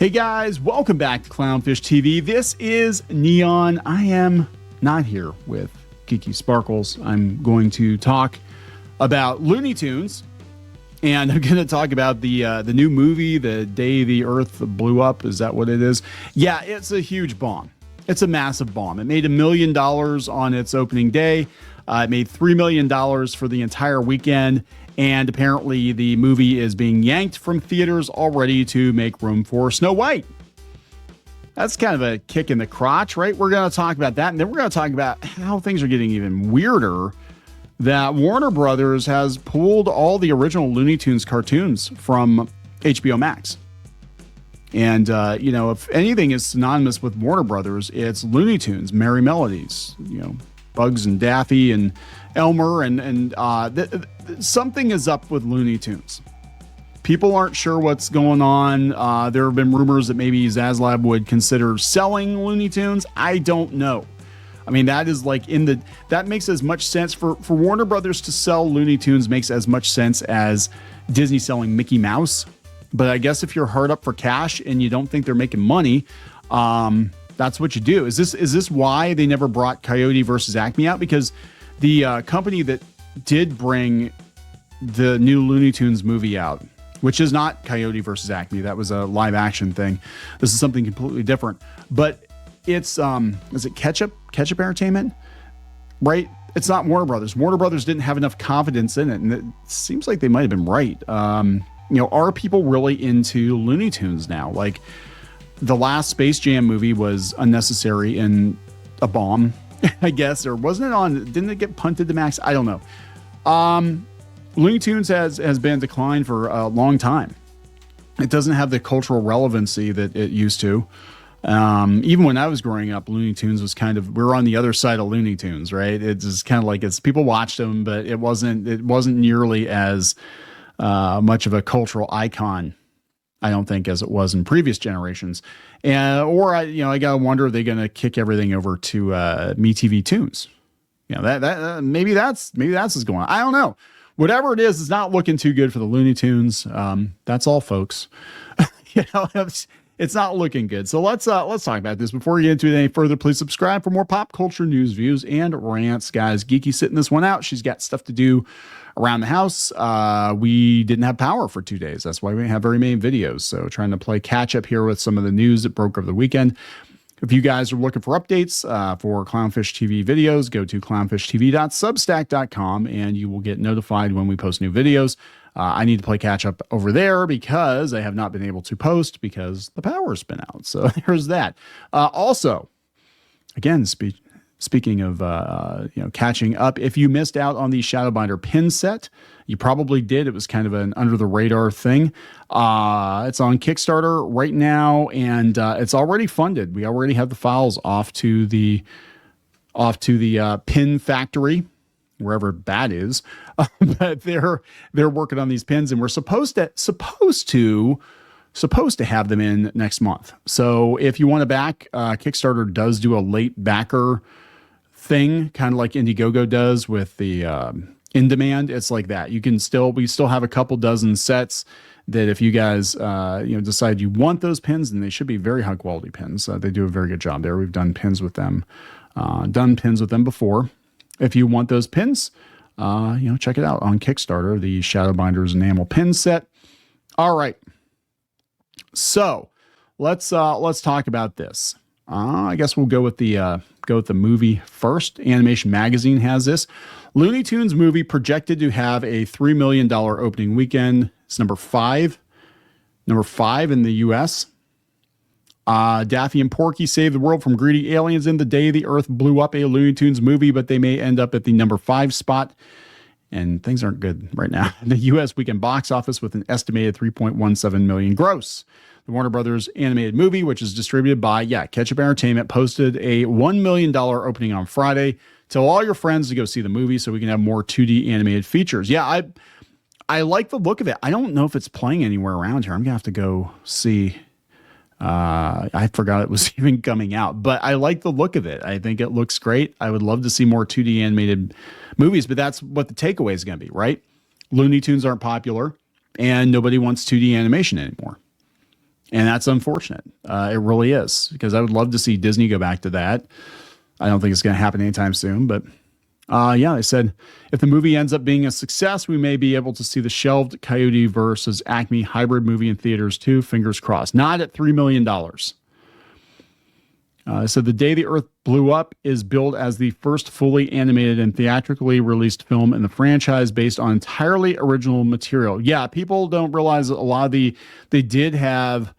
Hey guys, welcome back to Clownfish TV. This is Kneon. I am not here with Geeky Sparkles. I'm going to talk about Looney Tunes, and I'm going to talk about the new movie, The Day the Earth Blew Up. Is that what it is? Yeah, it's a huge bomb. It's a massive bomb. It made $1 million on its opening day. It made $3 million for the entire weekend. And apparently the movie is being yanked from theaters already to make room for Snow White. That's kind of a kick in the crotch, right? We're going to talk about that. And then we're going to talk about how things are getting even weirder, that Warner Brothers has pulled all the original Looney Tunes cartoons from HBO Max. And, if anything is synonymous with Warner Brothers, it's Looney Tunes, Merry Melodies, Bugs and Daffy and Elmer, and something is up with Looney Tunes. People aren't sure what's going on. There have been rumors that maybe Zaslav would consider selling Looney Tunes. I don't know. I mean, that is like that makes as much sense for Warner Brothers to sell Looney Tunes makes as much sense as Disney selling Mickey Mouse. But I guess if you're hard up for cash and you don't think they're making money, that's what you do. Is this why they never brought Coyote versus Acme out? Because the company that did bring the new Looney Tunes movie out, which is not Coyote versus Acme, that was a live action thing. This is something completely different. But it's is it Ketchup Entertainment? Right? It's not Warner Brothers. Warner Brothers didn't have enough confidence in it, and it seems like they might have been right. Are people really into Looney Tunes now? Like, the last Space Jam movie was unnecessary and a bomb, I guess, or wasn't it on? Didn't it get punted to Max? I don't know. Looney Tunes has been in decline for a long time. It doesn't have the cultural relevancy that it used to. Even when I was growing up, Looney Tunes was we were on the other side of Looney Tunes, right? It's just kind of like people watched them, but it wasn't nearly as much of a cultural icon, I don't think, as it was in previous generations. I gotta wonder, are they going to kick everything over to MeTV Tunes? Maybe that's what's going on. I don't know. Whatever it is, it's not looking too good for the Looney Tunes. That's all, folks. It's not looking good. So let's talk about this. Before we get into it any further, please subscribe for more pop culture news, views, and rants. Guys, Geeky sitting this one out. She's got stuff to do around the house. We didn't have power for 2 days. That's why we didn't have very many videos. So trying to play catch up here with some of the news that broke over the weekend. If you guys are looking for updates for Clownfish TV videos, go to clownfishtv.substack.com and you will get notified when we post new videos. I need to play catch up over there because I have not been able to post because the power's been out. So there's that. Also, again, speaking of catching up, if you missed out on the Shadowbinder pin set, you probably did. It was kind of an under the radar thing. It's on Kickstarter right now, and it's already funded. We already have the files off to the pin factory, wherever that is. But they're working on these pins, and we're supposed to have them in next month. So if you want to back, Kickstarter does do a late backer thing, kind of like Indiegogo does with the in demand. It's like that. We still have a couple dozen sets that if you guys decide you want those pins, and they should be very high quality pins. They do a very good job there. We've done pins with them before. If you want those pins, check it out on Kickstarter, the Shadowbinders enamel pin set. All right. So let's talk about this. I guess we'll go with the movie first. Animation Magazine has this. Looney Tunes movie projected to have a $3 million opening weekend. It's number five in the U.S. Daffy and Porky save the world from greedy aliens in The Day the Earth Blew Up, a Looney Tunes movie, but they may end up at the number 5 spot. And things aren't good right now. The U.S. weekend box office with an estimated $3.17 million gross. The Warner Brothers animated movie, which is distributed by Ketchup Entertainment, posted a $1 million opening on Friday. Tell all your friends to go see the movie so we can have more 2D animated features. Yeah, I like the look of it. I don't know if it's playing anywhere around here. I'm going to have to go see. I forgot it was even coming out, but I like the look of it. I think it looks great. I would love to see more 2D animated movies, but that's what the takeaway is going to be, right? Looney Tunes aren't popular and nobody wants 2D animation anymore. And that's unfortunate. It really is, because I would love to see Disney go back to that. I don't think it's going to happen anytime soon, but yeah, they said if the movie ends up being a success, we may be able to see the shelved Coyote versus Acme hybrid movie in theaters too. Fingers crossed. Not at $3 million. So The Day the Earth Blew Up is billed as the first fully animated and theatrically released film in the franchise based on entirely original material. Yeah, people don't realize a lot of they did have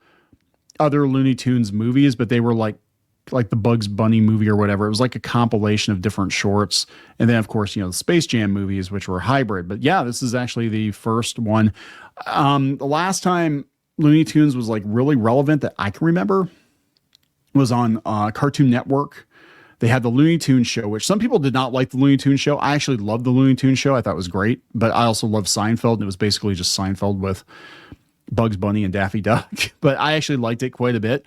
other Looney Tunes movies, but they were like the Bugs Bunny movie or whatever. It was like a compilation of different shorts. And then, of course, the Space Jam movies, which were hybrid. But yeah, this is actually the first one. The last time Looney Tunes was like really relevant that I can remember was on Cartoon Network. They had the Looney Tunes show, which some people did not like the Looney Tunes show. I actually loved the Looney Tunes show. I thought it was great. But I also loved Seinfeld, and it was basically just Seinfeld with Bugs Bunny and Daffy Duck. But I actually liked it quite a bit.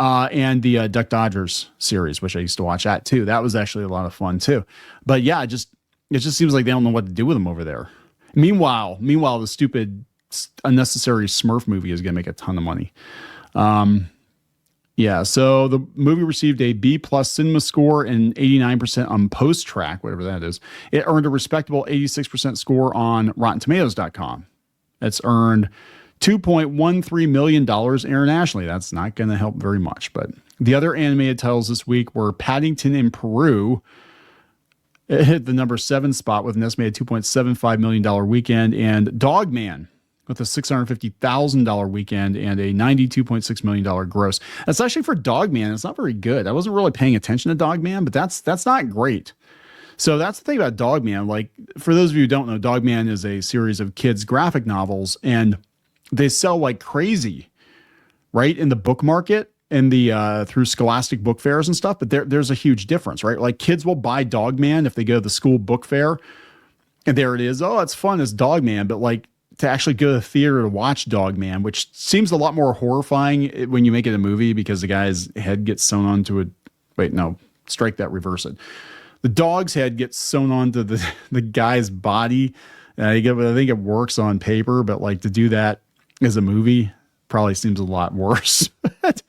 And the Duck Dodgers series, which I used to watch that too. That was actually a lot of fun too. But yeah, it just seems like they don't know what to do with them over there. Meanwhile, the stupid, unnecessary Smurf movie is going to make a ton of money. Yeah, so the movie received a B+ cinema score and 89% on Post Track, whatever that is. It earned a respectable 86% score on RottenTomatoes.com. It's earned $2.13 million internationally. That's not going to help very much. But the other animated titles this week were Paddington in Peru. It hit the number 7 spot with an estimated $2.75 million weekend, and Dogman with a $650,000 weekend and a $92.6 million gross. That's actually for Dogman. It's not very good. I wasn't really paying attention to Dogman, but that's not great. So that's the thing about Dogman. Like, for those of you who don't know, Dogman is a series of kids' graphic novels, and they sell like crazy, right, in the book market and the through Scholastic book fairs and stuff. But there's a huge difference, right? Like, kids will buy Dogman if they go to the school book fair, and there it is. Oh, it's fun, it's Dogman. But like, to actually go to the theater to watch Dogman, which seems a lot more horrifying when you make it a movie, because the guy's head gets sewn onto a, wait, no, strike that, reverse it. The dog's head gets sewn onto the guy's body. I think it works on paper, but like, to do that as a movie probably seems a lot worse. It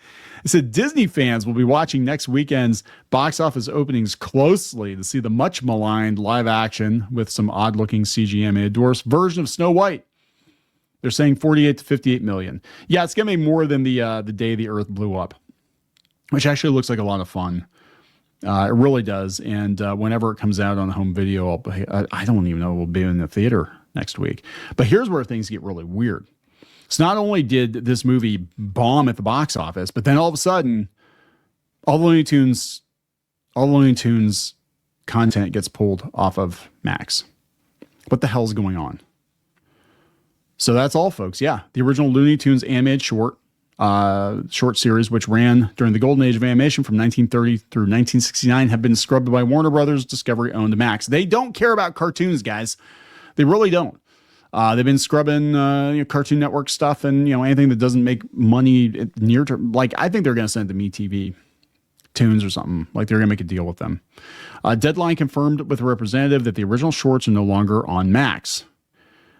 said Disney fans will be watching next weekend's box office openings closely to see the much maligned live action with some odd looking CG animated dwarfs version of Snow White. They're saying 48 to 58 million. Yeah, it's going to be more than the Day the Earth Blew Up, which actually looks like a lot of fun. It really does. And whenever it comes out on home video, I don't even know, we'll be in the theater next week. But here's where things get really weird. So not only did this movie bomb at the box office, but then all of a sudden, all the Looney Tunes content gets pulled off of Max. What the hell's going on? So that's all, folks. Yeah, the original Looney Tunes animated short series, which ran during the golden age of animation from 1930 through 1969, have been scrubbed by Warner Brothers. Discovery owned Max. They don't care about cartoons, guys. They really don't. They've been scrubbing Cartoon Network stuff and anything that doesn't make money near term. Like, I think they're going to send it to MeTV Tunes or something. Like, they're going to make a deal with them. Deadline confirmed with a representative that the original shorts are no longer on Max.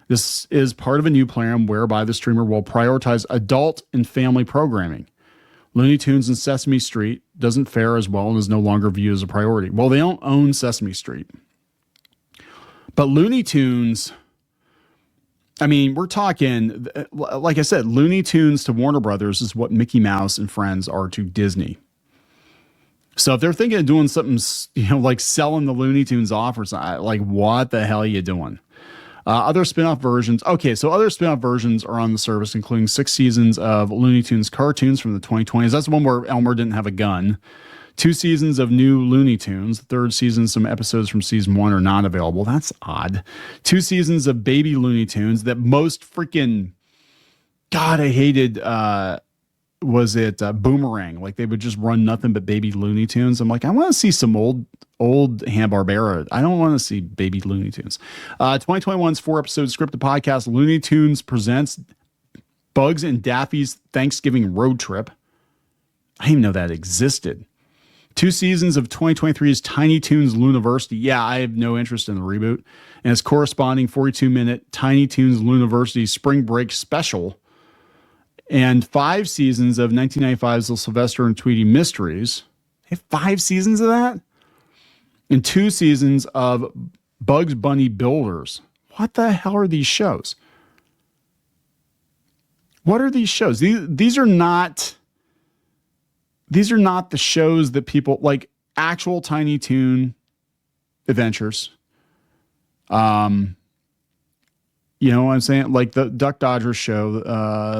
This is part of a new plan whereby the streamer will prioritize adult and family programming. Looney Tunes and Sesame Street doesn't fare as well and is no longer viewed as a priority. Well, they don't own Sesame Street. But Looney Tunes, I mean, we're talking, like I said, Looney Tunes to Warner Brothers is what Mickey Mouse and Friends are to Disney. So if they're thinking of doing something, like selling the Looney Tunes off or something, like, what the hell are you doing? Other spin-off versions. Okay, so other spin-off versions are on the service, including 6 seasons of Looney Tunes cartoons from the 2020s. That's the one where Elmer didn't have a gun. 2 seasons of new Looney Tunes. The 3rd season, some episodes from season 1 are not available. That's odd. 2 seasons of Baby Looney Tunes that most freaking... God, I hated... was it Boomerang? Like, they would just run nothing but Baby Looney Tunes. I'm like, I want to see some old Hanna-Barbera. I don't want to see Baby Looney Tunes. 2021's 4-episode scripted podcast Looney Tunes presents Bugs and Daffy's Thanksgiving Road Trip. I didn't even know that existed. 2 seasons of 2023's Tiny Toons Looniversity. Yeah, I have no interest in the reboot. And its corresponding 42-minute Tiny Toons Looniversity Spring Break special. and 5 seasons of 1995's The Sylvester and Tweety Mysteries. They have 5 seasons of that? And 2 seasons of Bugs Bunny Builders. What the hell are these shows? What are these shows? These are not the shows that people like. Actual Tiny Toon adventures. You know what I'm saying? Like the Duck Dodgers show,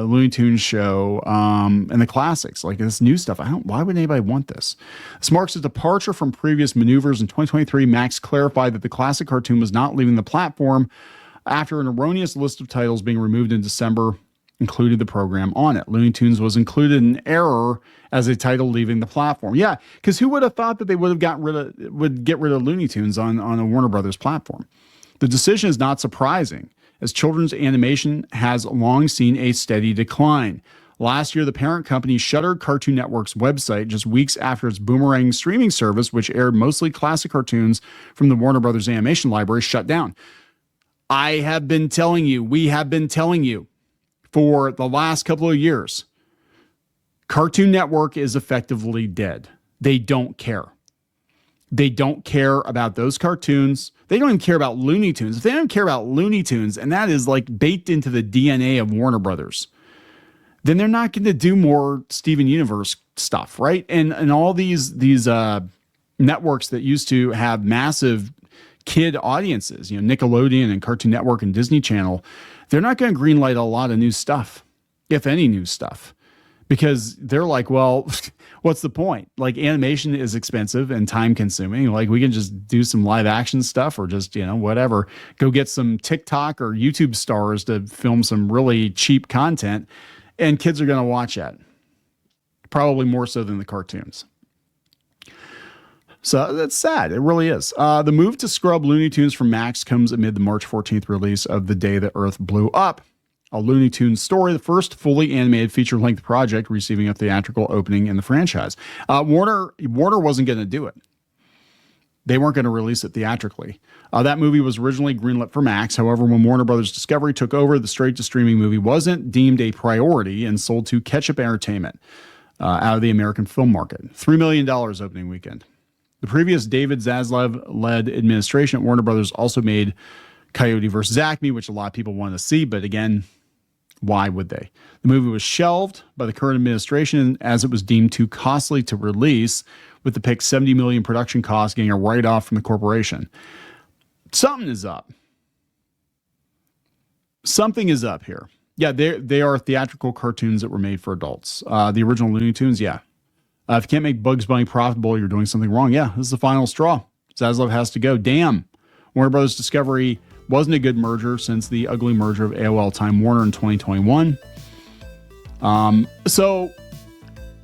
Looney Tunes show, and the classics, like this new stuff. Why would anybody want this? This marks a departure from previous maneuvers. In 2023, Max clarified that the classic cartoon was not leaving the platform after an erroneous list of titles being removed in December included the program on it. Looney Tunes was included in error as a title leaving the platform. Yeah, because who would have thought that they would get rid of Looney Tunes on a Warner Brothers platform? The decision is not surprising, as children's animation has long seen a steady decline. Last year, the parent company shuttered Cartoon Network's website just weeks after its Boomerang streaming service, which aired mostly classic cartoons from the Warner Brothers animation library, shut down. We have been telling you for the last couple of years, Cartoon Network is effectively dead. They don't care. They don't care about those cartoons. They don't even care about Looney Tunes. If they don't care about Looney Tunes, and that is like baked into the DNA of Warner Brothers, then they're not going to do more Steven Universe stuff, right? And all these networks that used to have massive kid audiences, you know, Nickelodeon and Cartoon Network and Disney Channel, they're not going to greenlight a lot of new stuff, if any new stuff, because they're like, well, what's the point? Like, animation is expensive and time consuming. Like, we can just do some live action stuff or just, you know, whatever, go get some TikTok or YouTube stars to film some really cheap content, and kids are going to watch that. Probably more so than the cartoons. So that's sad. It really is. The move to scrub Looney Tunes from Max comes amid the March 14th release of The Day the Earth Blew Up, a Looney Tunes story, the first fully animated feature-length project receiving a theatrical opening in the franchise. Warner wasn't going to do it. They weren't going to release it theatrically. That movie was originally greenlit for Max. However, when Warner Brothers Discovery took over, the straight-to-streaming movie wasn't deemed a priority and sold to Ketchup Entertainment out of the American film market. $3 million opening weekend. The previous David Zaslav-led administration at Warner Brothers also made Coyote vs. Acme, which a lot of people wanted to see, but again, why would they? The movie was shelved by the current administration as it was deemed too costly to release, with the pick $70 million production costs getting a write-off from the corporation. Something is up. Something is up here. Yeah, they are theatrical cartoons that were made for adults. The original Looney Tunes, yeah. If you can't make Bugs Bunny profitable, you're doing something wrong. Yeah, this is the final straw. Zaslav has to go. Damn. Warner Brothers Discovery wasn't a good merger since the ugly merger of AOL Time Warner in 2021. So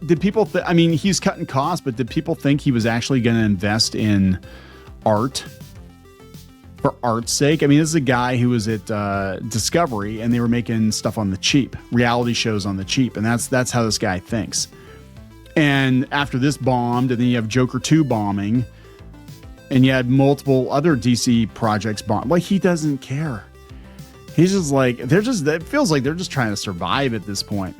did people I mean, he's cutting costs, but did people think he was actually going to invest in art for art's sake? I mean, this is a guy who was at Discovery, and they were making stuff on the cheap, reality shows on the cheap, and that's how this guy thinks. And after this bombed, and then you have Joker 2 bombing, and you had multiple other DC projects bomb. Like, he doesn't care. He's just like, it feels like they're just trying to survive at this point.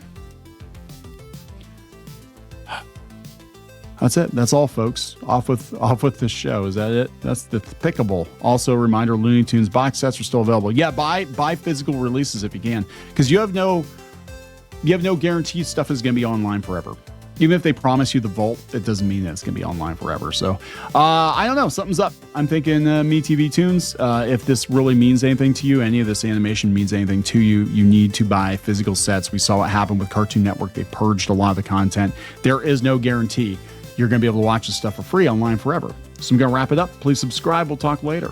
That's it. That's all, folks. Off with this show. Is that it? That's the pickable. Also, a reminder: Looney Tunes box sets are still available. Yeah, buy physical releases if you can, because you have no guarantee stuff is going to be online forever. Even if they promise you the vault, it doesn't mean that it's going to be online forever. So, I don't know. Something's up. I'm thinking MeTV Tunes. If this really means anything to you, any of this animation means anything to you, you need to buy physical sets. We saw what happened with Cartoon Network. They purged a lot of the content. There is no guarantee you're going to be able to watch this stuff for free online forever. So I'm going to wrap it up. Please subscribe. We'll talk later.